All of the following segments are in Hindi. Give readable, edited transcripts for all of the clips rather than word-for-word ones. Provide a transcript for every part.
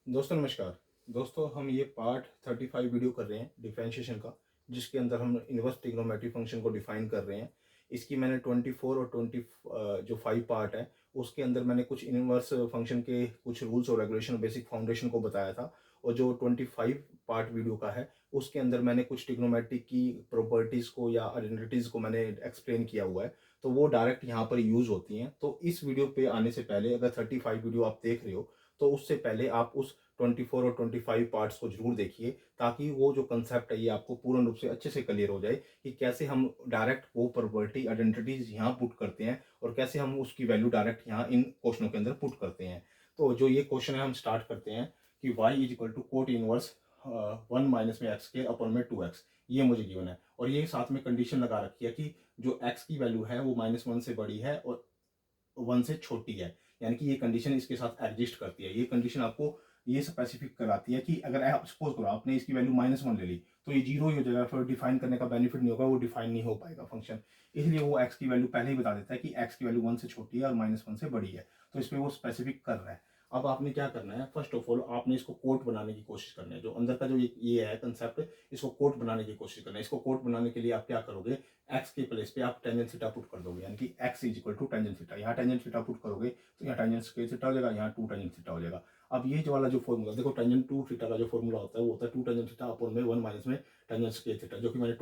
दोस्तों नमस्कार। दोस्तों हम ये पार्ट 35 वीडियो कर रहे हैं डिफरेंशिएशन का, जिसके अंदर हम इनवर्स ट्रिग्नोमेट्रिक फंक्शन को डिफाइन कर रहे हैं। इसकी मैंने 24 और 20 जो 5 पार्ट है उसके अंदर मैंने कुछ इनवर्स फंक्शन के कुछ रूल्स और रेगुलेशन बेसिक फाउंडेशन को बताया था। और जो 25 पार्ट वीडियो का है उसके अंदर मैंने कुछ ट्रिग्नोमेट्रिक की प्रॉपर्टीज़ को या आइडेंटिटीज़ को मैंने एक्सप्लेन किया हुआ है, तो वो डायरेक्ट यहाँ पर यूज़ होती हैं। तो इस वीडियो पे आने से पहले अगर 35 वीडियो आप देख रहे हो तो उससे पहले आप उस 24 और 25 पार्ट्स को जरूर देखिए, ताकि वो जो कंसेप्ट है ये आपको पूर्ण रूप से अच्छे से क्लियर हो जाए कि कैसे हम डायरेक्ट वो प्रॉपर्टी आइडेंटिटीज यहाँ पुट करते हैं और कैसे हम उसकी वैल्यू डायरेक्ट यहाँ इन क्वेश्चनों के अंदर पुट करते हैं। तो जो ये क्वेश्चन है हम स्टार्ट करते हैं कि y is equal to cot inverse 1 minus में एक्स के अपन में 2x, ये मुझे गिवन है। और ये साथ में कंडीशन लगा रखी है कि जो x की वैल्यू है वो -1 से बड़ी है और 1 से छोटी है, यानी कि ये कंडीशन इसके साथ एग्जिस्ट करती है। ये कंडीशन आपको ये स्पेसिफिक कराती है कि अगर आप सपोज करो आपने इसकी वैल्यू -1 ले ली तो ये जीरो ही हो जाएगा, फिर डिफाइन करने का बेनिफिट नहीं होगा, वो डिफाइन नहीं हो पाएगा फंक्शन। इसलिए वो एक्स की वैल्यू पहले ही बता देता है कि एक्स की वैल्यू 1 से छोटी है और -1 से बड़ी है, तो इसमें वो स्पेसिफिक कर रहा है। अब आपने क्या करना है, फर्स्ट ऑफ ऑल आपने इसको कोट बनाने की कोशिश करनी है। जो अंदर का जो ये है कंसेप्ट, इसको कोट बनाने की कोशिश करना है। इसको कोट बनाने के लिए आप क्या करोगे, एक्स के प्लेस पे आप टेंजेंट थीटा पुट कर दोगे, यानी कि x is equal to tangent theta. यहाँ टेंजेंट थीटा पुट करोगे तो यहाँ टेंजेंट स्क्वायर थीटा हो जाएगा, यहाँ 2 टेंजेंट थीटा हो जाएगा। अब ये जो वाला जो फॉर्मूला देखो, टेंजेंट 2 थीटा का जो फॉर्मूला होता है वो होता है 2 टेंजेंट थीटा अपॉन में 1 माइनस में टेंजेंट स्क्वायर थीटा, जो कि मैंने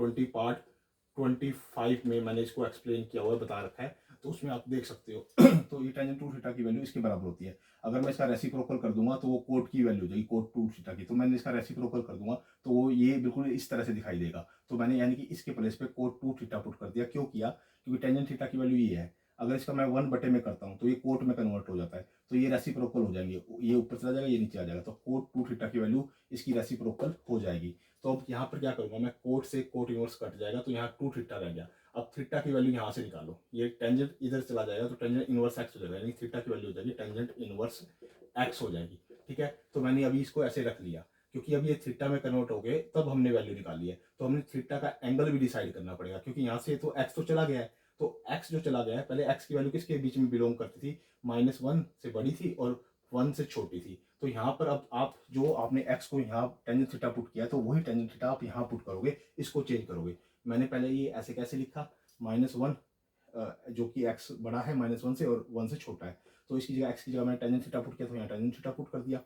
25 में मैंने इसको एक्सप्लेन किया हुआ है, बता रखा है, तो उसमें आप देख सकते हो। तो ये टेंजेंट 2 थीटा की वैल्यू इसके बराबर होती है। अगर मैं इसका रेसिप्रोकल कर दूंगा तो वो कोट की वैल्यू हो जाएगी, कोट 2 थीटा की। तो मैंने इसका रेसिप्रोकल कर दूंगा तो वो ये बिल्कुल इस तरह से दिखाई देगा। तो मैंने यानी कि इसके प्लेस पे कोट 2 थीटा पुट कर दिया। क्यों किया, क्योंकि टेंजेंट थीटा की वैल्यू ये है। अगर इसका मैं 1 बटे में करता हूँ तो ये कोट में कन्वर्ट हो जाता है, तो ये रेसिप्रोकल हो जाएंगे, ये ऊपर चला जाएगा, ये नीचे आ जाएगा, तो कोट 2 थीटा की वैल्यू इसकी रेसिप्रोकल हो जाएगी। तो अब यहाँ पर क्या करूंगा मैं, कोट से कोट इनवर्स कट जाएगा तो यहाँ 2 थीटा रह गया। अब थीटा की वैल्यू यहाँ से निकालो, ये टेंजेंट इधर चला जाएगा तो टेंजेंट इनवर्स एक्स हो जाएगा, यानी थीटा की वैल्यू हो जाएगी टेंजेंट इनवर्स एक्स हो जाएगी। ठीक है, तो मैंने अभी इसको ऐसे रख लिया, क्योंकि अब ये थीटा में कन्वर्ट हो गए तब हमने वैल्यू निकाली है, तो हमने थीटा का एंगल भी डिसाइड करना पड़ेगा, क्योंकि यहाँ से तो एक्स तो चला गया है। तो एक्स जो चला गया है, पहले एक्स की वैल्यू किसके बीच में बिलोंग करती थी, -1 से बड़ी थी और 1 से छोटी थी। तो यहाँ पर अब आप जो आपने एक्स को यहाँ टेंजेंट थीटा पुट किया तो वही टेंजेंट थीटा आप यहाँ पुट करोगे, इसको चेंज करोगे। मैंने पहले ये ऐसे कैसे लिखा, -1 जो कि एक्स बड़ा है -1 से और 1 से छोटा है, तो इसकी जगह एक्स की जगह मैंने टेंजेंट थीटा पुट किया तो यहाँ टेंजेंट थीटा पुट कर दिया।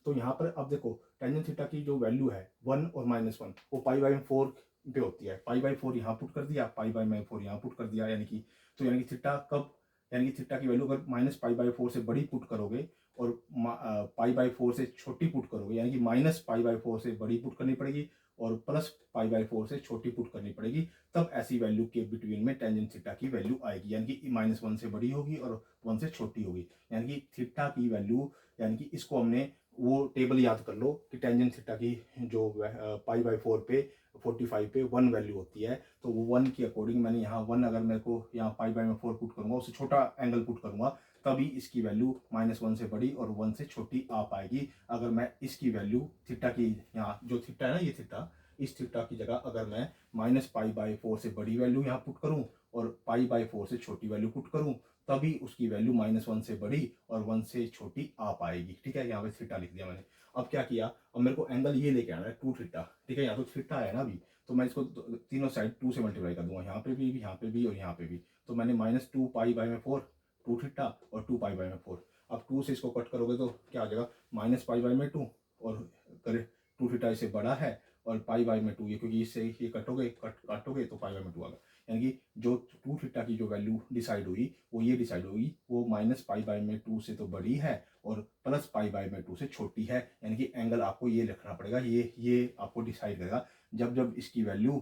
तो यहाँ पर अब देखो टेंजेंट थीटा की जो वैल्यू है 1 और -1 वो π/4 पे होती है। π/4 यहाँ पुट कर दिया, π/4 यहाँ पुट कर दिया, यानी कि तो यानी कि थीटा कब, यानी कि थीटा की वैल्यू अगर -π/4 से बड़ी पुट करोगे और π/4 से छोटी पुट करोगे, यानी कि -π/4 से बड़ी पुट करनी पड़ेगी और +π/4 से छोटी पुट करनी पड़ेगी, तब ऐसी वैल्यू के बिटवीन में टेंजेंट थीटा की वैल्यू आएगी, यानी कि -1 से बड़ी होगी और 1 से छोटी होगी। यानी कि थीटा की वैल्यू, यानी कि इसको हमने वो टेबल याद कर लो कि टेंजेंट थीटा की जो π/4 पे 45 पे 1 वैल्यू होती है, तो वो 1 के अकॉर्डिंग मैंने यहाँ 1 अगर मेरे को यहाँ π/4 पुट करूंगा, उससे छोटा एंगल पुट करूंगा, तभी इसकी वैल्यू -1 से बड़ी और 1 से छोटी आ पाएगी। अगर मैं इसकी वैल्यू थीटा की, यहाँ जो थीटा है ना ये थीटा, इस थीटा की जगह अगर मैं -π/4 से बड़ी वैल्यू यहाँ पुट करूँ और π/4 से छोटी वैल्यू पुट करूँ, तभी उसकी वैल्यू -1 से बड़ी और 1 से छोटी आ पाएगी। ठीक है, यहाँ पे थीटा लिख दिया मैंने। अब क्या किया, अब मेरे को एंगल ये लेके आना है 2 थीटा। ठीक है, यहाँ तो थीटा है ना अभी, तो मैं इसको तीनों साइड 2 से मल्टीप्लाई कर दूंगा, यहाँ पे भी, यहाँ पे भी और यहाँ पे भी। तो मैंने -2π/4 2 थीटा और 2π/4। अब 2 से इसको कट करोगे तो क्या आ जाएगा, -π/2 और करे 2 थीटा इससे बड़ा है और π/2, ये क्योंकि इससे ये काटोगे तो π/2 आ गया। यानी कि जो 2 थीटा की जो वैल्यू डिसाइड हुई वो ये डिसाइड हुई, वो -π/2 से तो बड़ी है और +π/2 से छोटी है। यानी कि एंगल आपको ये रखना पड़ेगा, ये आपको डिसाइड करेगा जब जब इसकी वैल्यू,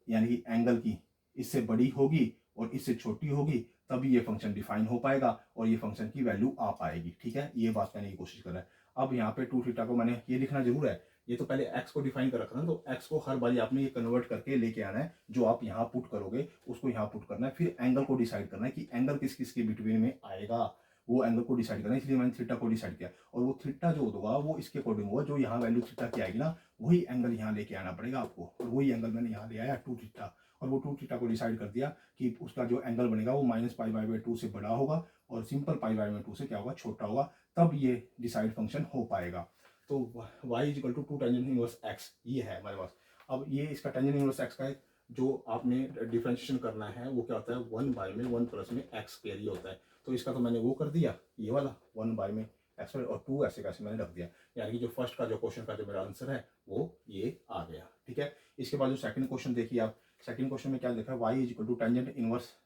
यानी कि एंगल की इससे बड़ी होगी और इससे छोटी होगी, तभी ये फंक्शन डिफाइन हो पाएगा और ये फंक्शन की वैल्यू आ पाएगी। ठीक है, ये बात करने की कोशिश कर रहा है। अब यहाँ पे 2 थीटा को मैंने ये लिखना जरूर है, ये तो पहले x को डिफाइन कर रखना, तो x को हर बारी आपने ये कन्वर्ट करके लेके आना है, जो आप यहाँ पुट करोगे उसको यहाँ पुट करना है, फिर एंगल को डिसाइड करना है कि एंगल किस किस के बिटवीन में आएगा, वो एंगल को डिसाइड करना है। इसलिए मैंने थीटा को डिसाइड किया और वो थीटा जो होगा वो इसके अकॉर्डिंग होगा, जो यहाँ वैल्यू थीटा की आएगी ना, वही एंगल यहाँ लेके आना पड़ेगा आपको, और वही एंगल मैंने यहाँ ले आया 2 थीटा। और वो 2 थीटा को डिसाइड कर दिया कि उसका जो एंगल बनेगा वो -π/2 से बड़ा होगा और सिंपल π/2 से क्या होगा, छोटा होगा, तब ये डिसाइड फंक्शन हो पाएगा। तो y is equal to 2 tangent inverse x, ये है हमारे पास। अब ये इसका टेंजेंट इनवर्स x का है, जो आपने डिफरेंशिएशन करना है वो क्या होता है, 1 बाय में 1 प्लस में x स्क्वायर ये होता है। तो इसका तो मैंने वो कर दिया, ये वाला 1 बाय में x और 2 ऐसे कैसे मैंने रख दिया, यानी कि जो फर्स्ट का जो क्वेश्चन का जो मेरा आंसर है वो ये आ गया। ठीक है, इसके बाद जो सेकंड क्वेश्चन देखिए आप, सेकंड क्वेश्चन में क्या लिखा है, y is equal to tangent inverse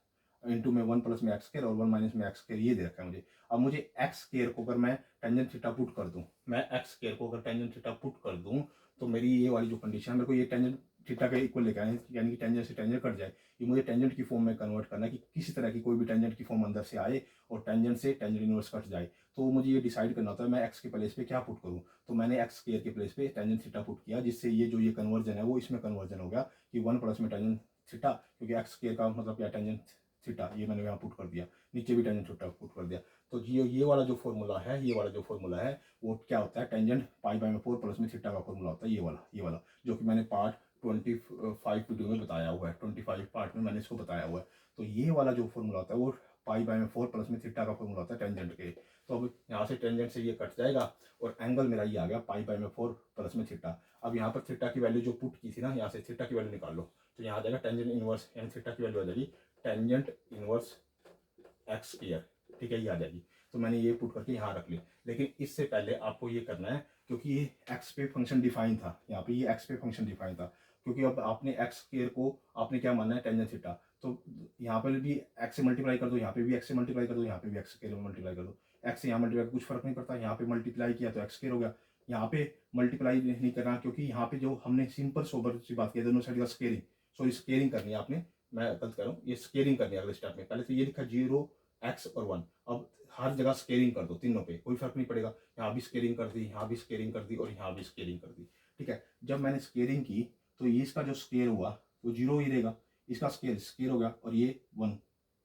into में 1 प्लस में एक्स स्क्वायर और 1 माइनस में एक्स स्क्वायर ये दे रखा है मुझे। अब मुझे एक्स स्क्वायर को अगर मैं टेंजेंट थीटा पुट कर दूं, मैं एक्स स्क्वायर को अगर टेंजेंट थीटा पुट कर दूं, तो मेरी ये वाली जो कंडीशन है, मेरे को ये टेंजेंट थीटा के इक्वल लेकर आए, यानी कि टेंजेंट से टेंजेंट कट जाए, ये मुझे टेंजेंट की फॉर्म में कन्वर्ट करना है कि किसी तरह की कोई भी टेंजेंट की फॉर्म अंदर से आए और टेंजेंट से टेंजेंट इनवर्स कट जाए। तो मुझे ये डिसाइड करना होता है मैं एक्स के प्लेस पे क्या पुट करूँ। तो मैंने एक्स स्क्वायर के प्लेस पे टेंजेंट थीटा पुट किया, जिससे ये जो ये कन्वर्जन है वो इसमें कन्वर्जन हो गया कि 1 प्लस में टेंजेंट थीटा, क्योंकि एक्स स्क्वायर का मतलब क्या, टेंजेंट थीटा, ये मैंने यहाँ पुट कर दिया, नीचे भी टेंजेंट थीटा पुट कर दिया। तो ये वाला जो फॉर्मूला है, ये वाला जो फॉर्मूला है वो क्या होता है, टेंजेंट पाई बाय में 4 प्लस में थीटा का फॉर्मूला होता है, ये वाला जो कि मैंने पार्ट 25 वीडियो में बताया हुआ है, 25 पार्ट में मैंने इसको बताया हुआ है। तो ये वाला जो फॉर्मूला होता है वो पाई बाय में 4 प्लस में थीटा का फॉर्मूला होता है टेंजेंट के। तो अब यहाँ से टेंजेंट से ये कट जाएगा और एंगल मेरा ये आ गया पाई बाय में 4 प्लस में थीटा। अब यहाँ पर थीटा की वैल्यू जो पुट की थी ना, यहाँ से थीटा की वैल्यू निकाल लो, तो यहाँ आ जाएगा टेंजेंट इनवर्स, यानी थीटा की वैल्यू आ जाएगी टेंजेंट इनवर्स एक्स स्क्वायर। ठीक है, ये आ जाएगी। तो मैंने ये पुट करके यहाँ रख ली, लेकिन इससे पहले आपको ये करना है, क्योंकि ये एक्स पे फंक्शन डिफाइन था, यहाँ पे ये एक्स पे फंक्शन डिफाइन था, क्योंकि अब आपने एक्स स्क्वायर को आपने क्या मानना है, टेंजेंट थीटा। तो यहाँ पर भी एक्स से मल्टीप्लाई कर दो, यहाँ पे भी एक्स से मल्टीप्लाई कर दो, यहाँ पे भी एक्स स्क्वायर मल्टीप्लाई कर दो। एक्स से यहाँ मल्टीप्लाई कुछ फर्क नहीं पड़ता, यहाँ पे मल्टीप्लाई किया तो एक्स स्क्वायर हो गया, यहाँ पे मल्टीप्लाई नहीं करना, क्योंकि यहाँ पे जो हमने सिंपल सोबर सी बात की दोनों साइड का स्केयरिंग, सॉरी स्केयरिंग करनी है आपने, मैं गलत कर रहा हूँ, ये स्केयरिंग करनी है अगले स्टेप में। पहले तो ये लिखा 0 एक्स और 1, अब हर जगह स्केयरिंग कर दो, तीनों पे कोई फर्क नहीं पड़ेगा, यहाँ भी स्केयरिंग कर दी, यहाँ भी स्केयरिंग कर दी और यहाँ भी स्केयरिंग कर दी। ठीक है, जब मैंने स्केयरिंग की तो ये इसका जो स्केयर हुआ वो 0 ही रहेगा, इसका स्केयर हो गया, और ये 1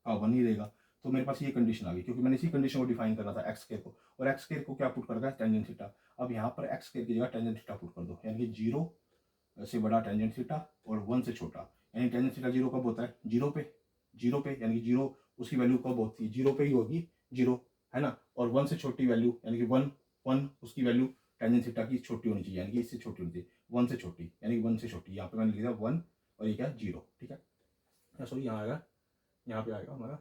का 1 ही रहेगा। तो मेरे पास ये कंडीशन आ गई, क्योंकि मैंने इसी कंडीशन को डिफाइन करना था एक्स स्केयर को, और एक्स स्केयर को क्या पुट कर दिया, टेंजेंट थीटा। अब यहाँ पर एक्स स्केयर की जगह टेंजेंट थीटा पुट कर दो, यानी कि 0 से बड़ा टेंजेंट थीटा और 1 से छोटा, यानी टेंजेंट थीटा 0 कब होता है, 0 पे, 0 पे, यानी कि 0 उसकी वैल्यू कब होती है, 0 पे ही होगी 0, है ना। और 1 से छोटी वैल्यू, यानी कि 1 उसकी वैल्यू टेंजेंट थीटा की छोटी होनी चाहिए, यानी कि इससे छोटी होनी चाहिए, 1 से छोटी, यानी कि 1 से छोटी। यहाँ पे मैंने लिखा 1 और ये क्या 0। ठीक है, सॉरी यहाँ आएगा, यहाँ पे आएगा हमारा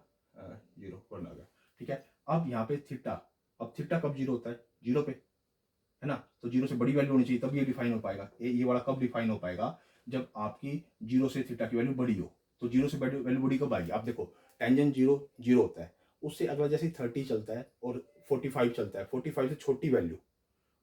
0 1 आ गया। ठीक है, अब यहाँ पे थीटा, अब थीटा कब 0 होता है, 0 पे, है ना। तो 0 से बड़ी वैल्यू होनी चाहिए, तब ये डिफाइन हो पाएगा। ये वाला कब डिफाइन हो पाएगा, जब आपकी 0 से थीटा की वैल्यू बड़ी हो। तो 0 से वैल्यू बड़ी कब आएगी, आप देखो टेंजेंट 0 0 होता है, उससे अगला जैसे 30 चलता है और 45 चलता है, 45 से छोटी वैल्यू,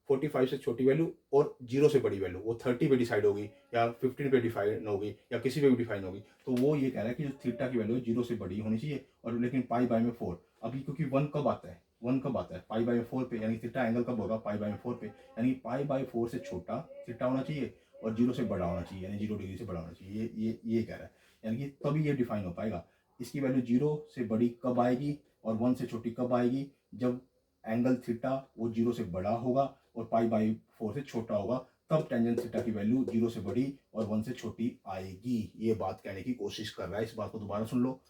45 से छोटी वैल्यू और 0 से बड़ी वैल्यू वो 30 पे डिसाइड होगी या 15 पे डिफाइन होगी या किसी पे भी डिफाइन होगी। तो वो ये कह रहा है कि जो थीटा की वैल्यू 0 से बड़ी होनी चाहिए, और लेकिन पाई बाय में 4। अभी क्योंकि 1 कब आता है, 1 कब आता है पाई बाय 4 पे, यानी थीटा एंगल कब होगा, पाई बाय 4 पे, यानी पाई बाय 4 से छोटा थीटा होना चाहिए और 0 से बड़ा होना चाहिए, यानी 0 डिग्री से बड़ा होना चाहिए। ये कह रहा है, यानी कि तभी ये डिफाइन हो पाएगा। इसकी वैल्यू 0 से बड़ी कब आएगी और 1 से छोटी कब आएगी, जब एंगल थीटा वो 0 से बड़ा होगा और पाई बाई 4 से छोटा होगा, तब टेंजेंट थीटा की वैल्यू 0 से बड़ी और 1 से छोटी आएगी। ये बात कहने की कोशिश कर रहा है, इस बात को दोबारा सुन लो।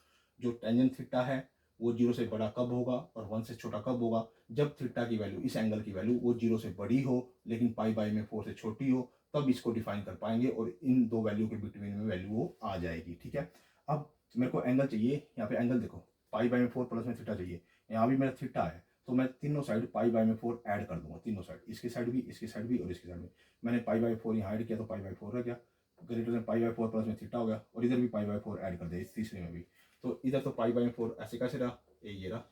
जो टेंजेंट थीटा है वो 0 से बड़ा कब होगा और 1 से छोटा कब होगा, जब थीटा की वैल्यू, इस एंगल की वैल्यू वो 0 से बड़ी हो लेकिन पाई बाई में 4 से छोटी हो, तब इसको डिफाइन कर पाएंगे और इन दो वैल्यू के बिटवीन में वैल्यू वो आ जाएगी। ठीक है, अब मेरे को एंगल चाहिए, यहाँ पे एंगल देखो पाई बाई में 4 प्लस में थीटा चाहिए, यहाँ भी मेरा थीटा है, तो मैं तीनों साइड पाई बाय में 4 ऐड कर दूंगा, तीनों साइड, इसकी साइड भी, इसकी साइड भी और इसकी साइड भी। मैंने पाई बाय 4 यहाँ ऐड किया तो पाई बाय 4 रह गया, greater than pi by 4 plus में थीटा हो गया, और इधर भी पाई बाय 4 ऐड कर दिया इस तीसरे में भी। तो इधर तो पाई बाय 4 ऐसे कैसे रहा, ये रहा,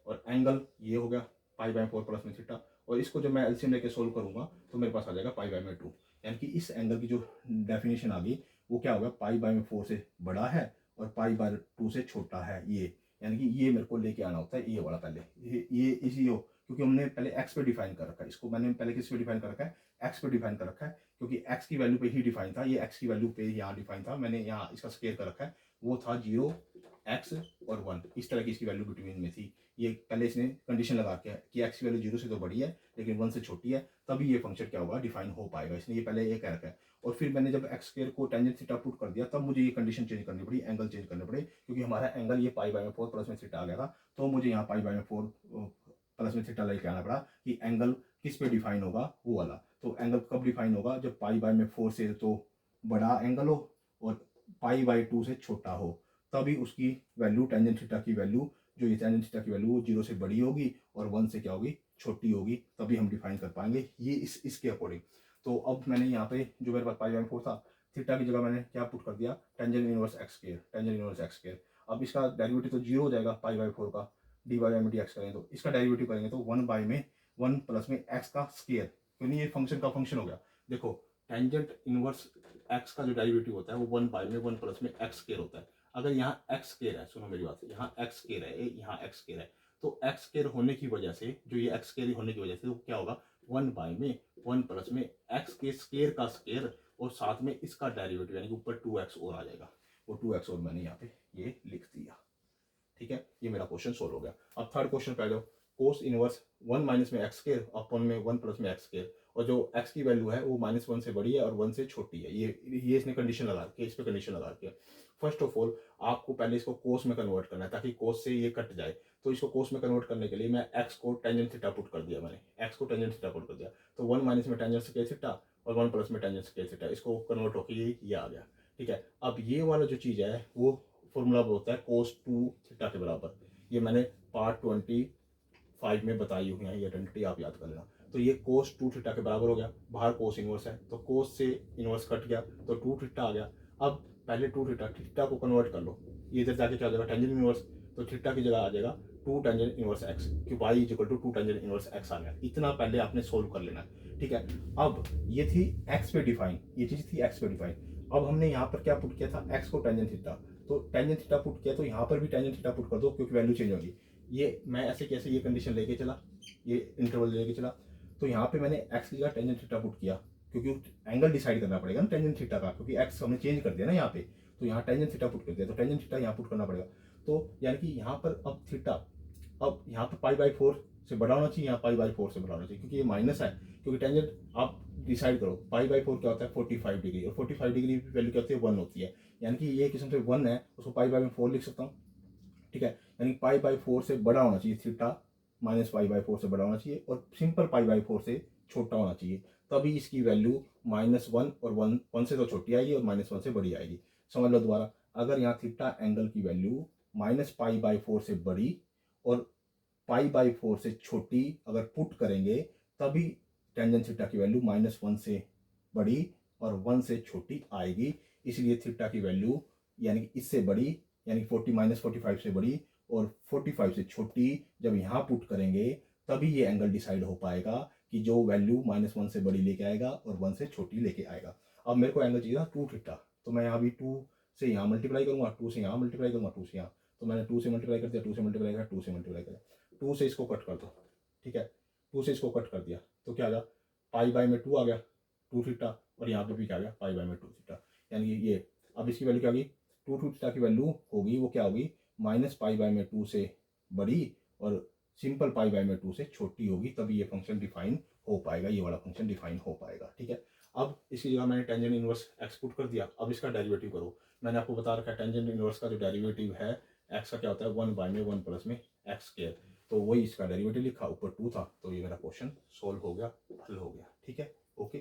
और एंगल ये हो गया पाई बाय 4 प्लस में थीटा, और इसको जब मैं एलसीएम लेके सोल्व करूंगा तो मेरे पास आ जाएगा पाई बाय में 2, यानी कि इस एंगल की जो डेफिनेशन आ गई वो क्या होगा, पाई बाय में 4 से बड़ा है और पाई बाय 2 से छोटा है ये, यानी कि ये मेरे को लेके आना होता है ये वाला पहले, ये इसी हो, क्योंकि हमने पहले एक्स पे डिफाइन कर रखा है, इसको मैंने पहले किस पे डिफाइन कर रखा है, एक्स पे डिफाइन कर रखा है, क्योंकि एक्स की वैल्यू पे ही डिफाइन था, ये एक्स की वैल्यू पे यहाँ डिफाइन था, मैंने यहाँ इसका स्केयर कर रखा है, वो था 0 एक्स और 1, इस तरह की इसकी वैल्यू बिटवीन में थी। ये पहले इसने कंडीशन लगा के कि एक्स की वैल्यू 0 से तो बड़ी है लेकिन 1 से छोटी है, तभी ये फंक्शन क्या होगा, डिफाइन हो पाएगा, इसने ये पहले ये कह रखा है। और फिर मैंने जब एक्स स्क्वायर को टेंजेंट थीटा पुट कर दिया, तब मुझे ये कंडीशन चेंज करनी पड़ी, एंगल चेंज करने पड़े, क्योंकि हमारा एंगल ये पाई बाय में 4 प्लस में थीटा आ गया था, तो मुझे यहाँ पाई बाय में 4 प्लस में थीटा लेके आना पड़ा कि एंगल किस पे डिफाइन होगा, वो वाला। तो एंगल कब डिफाइन होगा, जब पाई बाय में 4 से तो बड़ा एंगल हो और पाई बाय 2 से छोटा हो, तभी उसकी वैल्यू टेंजेंट थीटा की वैल्यू, जो ये टेंजेंट थीटा की वैल्यू वो 0 से बड़ी होगी और 1 से क्या होगी, छोटी होगी, तभी हम डिफाइन कर पाएंगे ये इसके अकॉर्डिंग। तो अब मैंने यहाँ पे जो मेरे पास पाई बाय 4 था, थीटा की जगह मैंने क्या पुट कर दिया, tangent inverse x square, tangent inverse x square. अब इसका डेरिवेटिव तो 0 हो जाएगा पाई बाय 4 का, डी बाई में डी एक्स करेंगे तो इसका डेरिवेटिव करेंगे तो 1 बाई में 1 प्लस में एक्स का स्क्वायर, क्योंकि ये फंक्शन का फंक्शन हो गया। देखो टेंजेंट इनवर्स एक्स का जो डेरिवेटिव होता है वो 1 बाई में 1 प्लस में एक्स स्क्वायर होता है। अगर यहाँ एक्स स्क्वायर है, सुनो मेरी बात, यहाँ एक्स स्क्वायर है, यहाँ एक्स स्क्वायर है, तो एक्स स्क्वायर होने की वजह से, जो ये एक्स स्क्वायर होने की वजह से वो क्या होगा, 1 बाई में 1 प्लस में एक्स के स्क्वायर का स्क्वायर और साथ में इसका डेरिवेटिव यानी कि ऊपर 2x और आ जाएगा, वो 2x और मैंने यहाँ पे ये लिख दिया। ठीक है, ये मेरा क्वेश्चन सोल्व हो गया। अब थर्ड क्वेश्चन पे आ जाओ, कोस इनवर्स 1 माइनस में एक्स स्क्वायर अपॉन में 1 प्लस में एक्स स्क्वायर, और जो x की वैल्यू है वो -1 से बड़ी है और 1 से छोटी है, ये इसने कंडीशन लगा रखी है, इस पे कंडीशन लगा रखी है। फर्स्ट ऑफ ऑल आपको पहले इसको कोस में कन्वर्ट करना है ताकि कोस से ये कट जाए। तो इसको कोस में कन्वर्ट करने के लिए मैं x को टेंजेंट थीटा पुट कर दिया, मैंने x को टेंजेंट थीटा पुट कर दिया, तो 1 माइनस में टेंजेंट स्क्वायर थीटा और 1 प्लस में टेंजेंट स्क्वायर थीटा, इसको कन्वर्ट होकर ये आ गया। ठीक है, अब ये वाला जो चीज़ है वो फॉर्मूला होता है कोस 2 थीटा के बराबर। ये मैंने पार्ट 25 में बताई हुई है, ये आइडेंटिटी आप याद कर लेना। तो ये कोस 2 थीटा के बराबर हो गया, बाहर कोस इनवर्स है तो कोस से इनवर्स कट गया तो 2 थीटा आ गया। अब पहले 2 थीटा को कन्वर्ट कर लो, ये इधर जाके क्या हो जाएगा, टेंजेंट इनवर्स, तो थीटा की जगह आ जाएगा 2 टेंजेंट इनवर्स एक्स, कि y equal to 2 tangent inverse x आ गया। इतना पहले आपने सोल्व कर लेना है। ठीक है, अब ये थी एक्स पे डिफाइन, ये चीज़ थी एक्स पे डिफाइन। अब हमने यहाँ पर क्या पुट किया था, एक्स को टेंजेंट थीटा, तो टेंजेंट थीटा पुट किया, तो यहाँ पर भी टेंजेंट थीटा पुट कर दो क्योंकि वैल्यू चेंज होगी। ये मैं ऐसे कैसे ये कंडीशन लेके चला, ये इंटरवल लेके चला, तो यहाँ पे मैंने एक्स की जगह टेंजेंट थीटा पुट किया क्योंकि एंगल डिसाइड करना पड़ेगा ना टेंजेंट थीटा का, क्योंकि एक्स हमने चेंज कर दिया ना यहाँ पे, तो यहाँ टेंजेंट थीटा पुट कर दिया, तो टेंजेंट थीटा यहाँ पुट करना पड़ेगा। तो यानी कि यहाँ पर अब थीटा, अब यहाँ पर पाई बाई 4 से बड़ा होना चाहिए, यहाँ पाई बाई 4 से बड़ा होना चाहिए, क्योंकि ये माइनस है, क्योंकि टेंजेंट आप डिसाइड करो पाई बाई 4 क्या होता है 45 डिग्री, और 45 डिग्री की वैल्यू क्या होती है 1 होती है, यानी कि ये किस्म से 1 है, उसको पाई बाई में 4 लिख सकता हूँ। ठीक है, यानी पाई बाई 4 से बड़ा होना चाहिए थीटा, माइनस पाई बाई 4 से बड़ा होना चाहिए और सिंपल पाई बाई 4 से छोटा होना चाहिए, तभी इसकी वैल्यू -1 और 1 से तो छोटी आएगी और -1 से बड़ी आएगी। समझ लो दोबारा, अगर यहाँ थीटा एंगल की वैल्यू -पाई बाई 4 से बड़ी और पाई बाई 4 से छोटी अगर पुट करेंगे, तभी टेंजेंट थीटा की वैल्यू -1 से बड़ी और 1 से छोटी आएगी। इसलिए थीटा की वैल्यू यानी कि इससे बड़ी, यानी 45 से बड़ी और 45 से छोटी जब यहाँ पुट करेंगे, तभी ये एंगल डिसाइड हो पाएगा कि जो वैल्यू -1 से बड़ी लेके आएगा और 1 से छोटी लेके आएगा। अब मेरे को एंगल चाहिए था 2 थीटा, तो मैं यहाँ भी 2 से यहाँ मल्टीप्लाई करूँगा, 2 से यहाँ मल्टीप्लाई करूँगा, 2 से यहाँ, तो मैंने 2 से मल्टीप्लाई कर दिया, 2 से मल्टीप्लाई किया, 2 से मल्टीप्लाई किया, 2 से इसको कट कर दो। ठीक है, 2 से इसको कट कर दिया तो क्या आ गया, पाई बाई में 2 आ गया 2 थीटा, और यहाँ पे भी क्या आ गया पाई बाई में 2 थीटा, यानी कि ये अब इसकी वैल्यू क्या होगी, 2 थीटा की वैल्यू होगी वो क्या होगी, -पाई बाई में 2 से बड़ी और सिंपल पाई बाई में 2 से छोटी होगी, तभी ये फंक्शन डिफाइन हो पाएगा, ये वाला फंक्शन डिफाइन हो पाएगा। ठीक है, अब इसकी जगह मैंने टेंजेंट इनवर्स एक्स पुट कर दिया, अब इसका डेरिवेटिव करो। मैंने आपको बता रखा है टेंजेंट इनवर्स का जो डेरिवेटिव है एक्स का क्या होता है 1 बाई में 1 प्लस में एक्स स्क्वायर, तो वही इसका डेरिवेटिव लिखा, ऊपर 2 था, तो ये मेरा क्वेश्चन सोल्व हो गया, हल हो गया। ठीक है, ओके,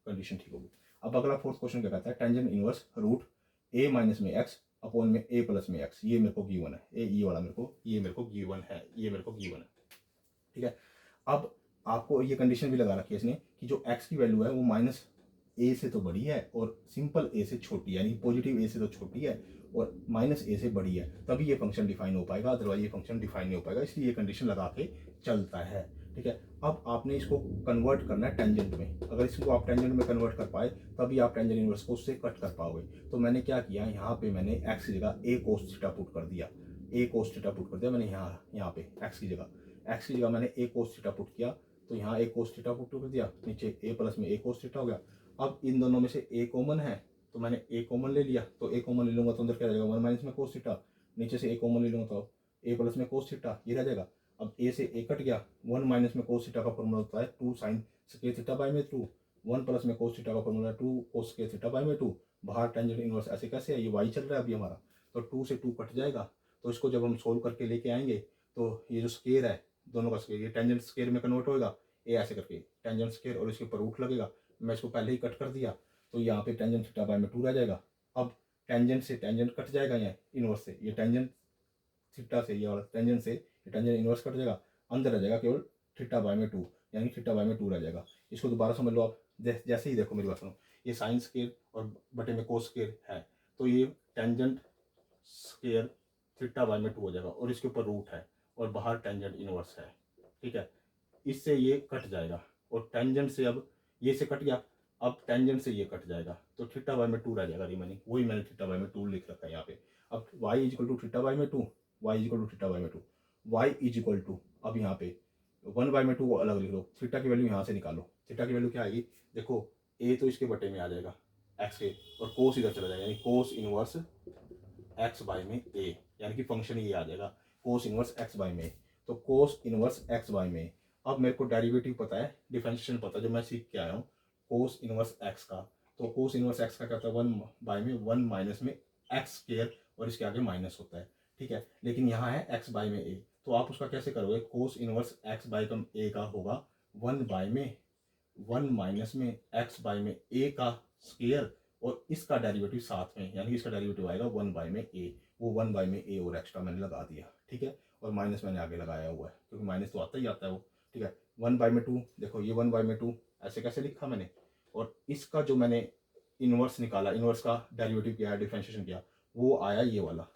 कंडीशन ठीक होगी। अब अगला फोर्थ क्वेश्चन क्या कहता है, tangent inverse root a minus में x अपॉन में a प्लस में x, ये मेरे को गिवन है, ये वाला मेरे को गिवन है, ये मेरे को गिवन है। ठीक है, अब आपको ये कंडीशन भी लगा रखी है इसने कि जो x की वैल्यू है वो -a से तो बड़ी है और सिंपल a से छोटी है, यानी पॉजिटिव a से तो छोटी है और -a से बड़ी है, तभी ये फंक्शन डिफाइन हो पाएगा, अदरवाइज ये फंक्शन डिफाइन नहीं हो पाएगा, इसलिए ये कंडीशन लगा के चलता है। ठीक है, अब आपने इसको कन्वर्ट करना है टेंजेंट में, अगर इसको आप टेंजेंट में कन्वर्ट कर पाए तभी आप टेंजेंट इनवर्स को उससे कट कर पाओगे। तो मैंने क्या किया, यहाँ पे मैंने x की जगह a cos थीटा पुट कर दिया, मैंने यहाँ पे x की जगह मैंने a cos थीटा पुट किया, तो यहाँ a cos थीटा पुट कर दिया, नीचे a प्लस में a cos थीटा हो गया। अब इन दोनों में से a कॉमन है तो मैंने a कॉमन ले लिया, तो a कॉमन ले लूँगा तो अंदर क्या रहेगा 1 माइनस में cos थीटा, नीचे से a कॉमन ले लूँगा तो a प्लस में cos थीटा, ये रह जाएगा। अब a से a कट गया, 1 माइनस में cos थीटा का फॉर्मूला होता है 2 sin स्क्वायर थीटा बाय में 2, 1 प्लस में cos थीटा का formula 2 cos square theta by में 2, बाहर टेंजेंट इनवर्स ऐसे कैसे है, ये y चल रहा है अभी हमारा, तो 2 से 2 कट जाएगा, तो इसको जब हम सोल्व करके लेके आएंगे तो ये जो स्क्वायर है दोनों का स्केयर, ये टेंजेंट स्केयर में कन्वर्ट होएगा, ये ऐसे करके टेंजेंट स्केयर और इसके ऊपर रूट लगेगा। मैं इसको पहले ही कट कर दिया, तो यहाँ पे टेंजेंट थीटा बाय में 2 रह जाएगा। अब टेंजेंट से टेंजेंट कट जाएगा, यहाँ इनवर्स से ये टेंजेंट थीटा से, ये वाला टेंजेंट से ये टेंजेंट इनवर्स कट जाएगा, अंदर रह जाएगा केवल थीटा बाय में 2, यानी थीटा बाय में 2 रह जाएगा। इसको दोबारा समझ लो आप, जैसे ही देखो मेरी बात सुनो, ये साइन स्केयर और बटे में कोस स्केयर है, तो ये टेंजेंट स्केयर थीटा बाय में 2 हो जाएगा और इसके ऊपर रूट है और बाहर टेंजेंट इनवर्स है, ठीक है। इससे ये कट जाएगा और टेंजेंट से अब ये से कट गया, अब टेंजेंट से ये कट जाएगा, तो थीटा बाय में 2 रह जाएगा रिमेनिंग, वही मैंने थीटा बाय में 2 लिख रखा है यहाँ पे। अब y is equal to theta by में 2, y is equal to theta by में 2, y इजिकल टू, अब यहाँ पे 1 बाय में 2 अलग लिख लो, थीटा की वैल्यू यहाँ से निकालो, थीटा की वैल्यू क्या आएगी, देखो a तो इसके बटे में आ जाएगा x के, और कोस इधर चला जाएगा, यानी कोस इनवर्स x बाय में a, यानी कि फंक्शन ये आ जाएगा कोस इनवर्स x बाय में, तो कोस इनवर्स x बाय में। अब मेरे को डेरिवेटिव पता है, डिफरेंशिएशन पता है जो मैं सीख के आया हूँ, कोस इनवर्स x का, तो कोस इनवर्स x का क्या होता है 1 बाय में 1 माइनस में x स्क्वायर और इसके आगे माइनस होता है, ठीक है। लेकिन यहाँ है x बाय में a, तो आप उसका कैसे करोगे, कोस इनवर्स x बाय कम a का होगा 1 बाय में 1 माइनस में x बाय में a का स्क्वायर और इसका डेरिवेटिव साथ में, यानी कि इसका डेरिवेटिव आएगा 1 बाय में a, वो 1 बाय में a और एक्स्ट्रा मैंने लगा दिया, ठीक है, और माइनस मैंने आगे लगाया हुआ है क्योंकि माइनस तो आता ही आता है वो, ठीक है। 1 बाय में 2, देखो ये 1 बाय में 2 ऐसे कैसे लिखा मैंने, और इसका जो मैंने इनवर्स निकाला, इनवर्स का डेरिवेटिव किया, डिफरेंशिएशन किया, वो आया ये वाला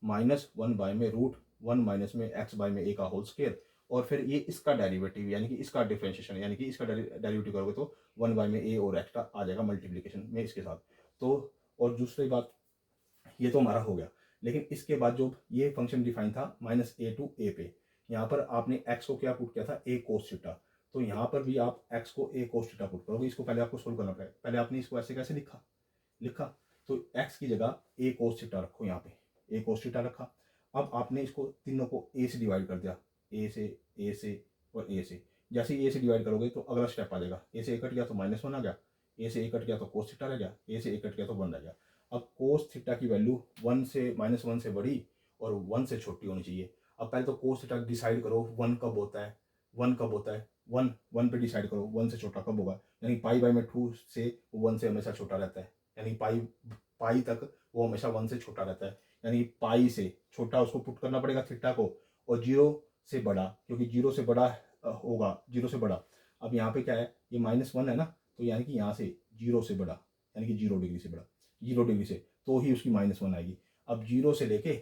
-1 बाय में रूट 1 माइनस में x बाय में a का होल स्क्वायर, और फिर ये इसका डेरिवेटिव यानी कि इसका डिफरेंशिएशन, यानी कि इसका डेरिवेटिव करोगे तो 1 बाय में a और एक्स्ट्रा आ जाएगा मल्टीप्लिकेशन में इसके साथ। तो और दूसरी बात, ये तो हमारा हो गया, लेकिन इसके बाद जो ये फंक्शन डिफाइन था -a टू a पे, यहाँ पर आपने x को क्या पुट किया था, a cos थीटा, तो यहाँ पर भी आप x को a cos थीटा पुट करोगे। इसको पहले आपको सोल्व करना पड़ेगा, पहले आपने इसको ऐसे कैसे लिखा, तो x की जगह a cos थीटा रखो, यहाँ पे a cos थीटा रखा। अब आपने इसको तीनों को a से डिवाइड कर दिया, a से और a से, जैसे ही a से डिवाइड करोगे तो अगला स्टेप आ जाएगा, a से a कट गया तो -1 आ गया, a से a कट गया तो cos थीटा रह गया, a से a कट गया तो 1 रह गया। अब कोस थीटा की वैल्यू 1 से -1 से बड़ी और 1 से छोटी होनी चाहिए। अब पहले तो कोस थीटा डिसाइड करो 1 कब होता है, 1 कब होता है, 1 पे डिसाइड करो 1 से छोटा कब होगा, यानी पाई बाय में 2 से 1 से हमेशा छोटा रहता है, यानी पाई तक वो हमेशा 1 से छोटा रहता है, यानी पाई से छोटा उसको पुट करना पड़ेगा थीटा को, और 0 से बड़ा, क्योंकि 0 से बड़ा होगा, 0 से बड़ा। अब यहाँ पे क्या है, ये -1 है ना, तो यानी कि यहाँ से 0 से बड़ा, यानी कि 0 डिग्री से बड़ा, 0 डिग्री से, तो ही उसकी -1 आएगी। अब 0 से लेके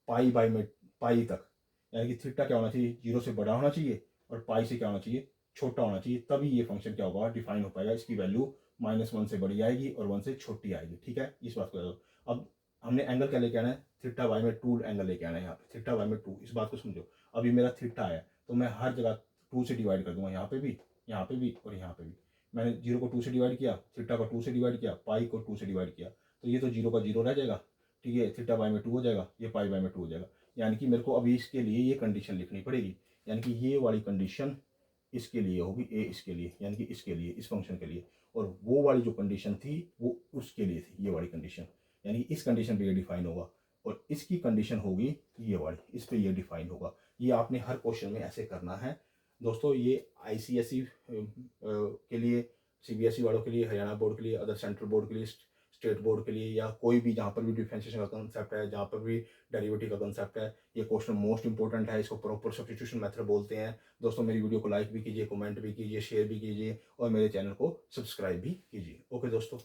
पाई बाय में पाई तक, यानी कि थीटा क्या होना चाहिए, 0 से बड़ा होना चाहिए और पाई से क्या होना चाहिए, छोटा होना चाहिए, तभी ये फंक्शन क्या होगा, डिफाइन हो पाएगा। इसकी वैल्यू -1 से बड़ी आएगी और 1 से छोटी आएगी, ठीक है, इस बात को। अब हमने एंगल क्या लेके आना है, थीटा बाय में 2 एंगल लेके आना है यहाँ पे, थीटा बाय में 2, इस बात को समझो। अभी मेरा थीटा है तो मैं हर जगह 2 से डिवाइड कर दूंगा, यहाँ पे भी, यहाँ पे भी और यहाँ पे भी। मैंने 0 को 2 से डिवाइड किया, थीटा को 2 से डिवाइड किया, पाई को 2 से डिवाइड किया, तो ये तो 0 का 0 रह जाएगा, ठीक है, थीटा बाय में 2 हो जाएगा, ये पाई बाय में 2 हो जाएगा। यानी कि मेरे को अभी इसके लिए ये कंडीशन लिखनी पड़ेगी, यानी कि ये वाली कंडीशन इसके लिए होगी, ए इसके लिए, यानी कि इसके लिए, इस फंक्शन के लिए, और वो वाली जो कंडीशन थी वो उसके लिए थी, ये वाली कंडीशन, यानी इस कंडीशन पे ये डिफाइन होगा, और इसकी कंडीशन होगी ये वाली, इस पे ये डिफाइन होगा। ये आपने हर क्वेश्चन में ऐसे करना है दोस्तों। ये ICSE के लिए, CBSE वालों के लिए, हरियाणा बोर्ड के लिए, अदर सेंट्रल बोर्ड के लिए, स्टेट बोर्ड के लिए, या कोई भी जहाँ पर भी डिफरेंशिएशन का कंसेप्ट है, जहाँ पर भी डेरिवेटिव का कंसेप्ट है, ये क्वेश्चन मोस्ट इंपॉर्टेंट है। इसको प्रॉपर सब्स्टिट्यूशन मेथड बोलते हैं। दोस्तों मेरी वीडियो को लाइक भी कीजिए, कमेंट भी कीजिए, शेयर भी कीजिए और मेरे चैनल को सब्सक्राइब भी कीजिए। ओके दोस्तों।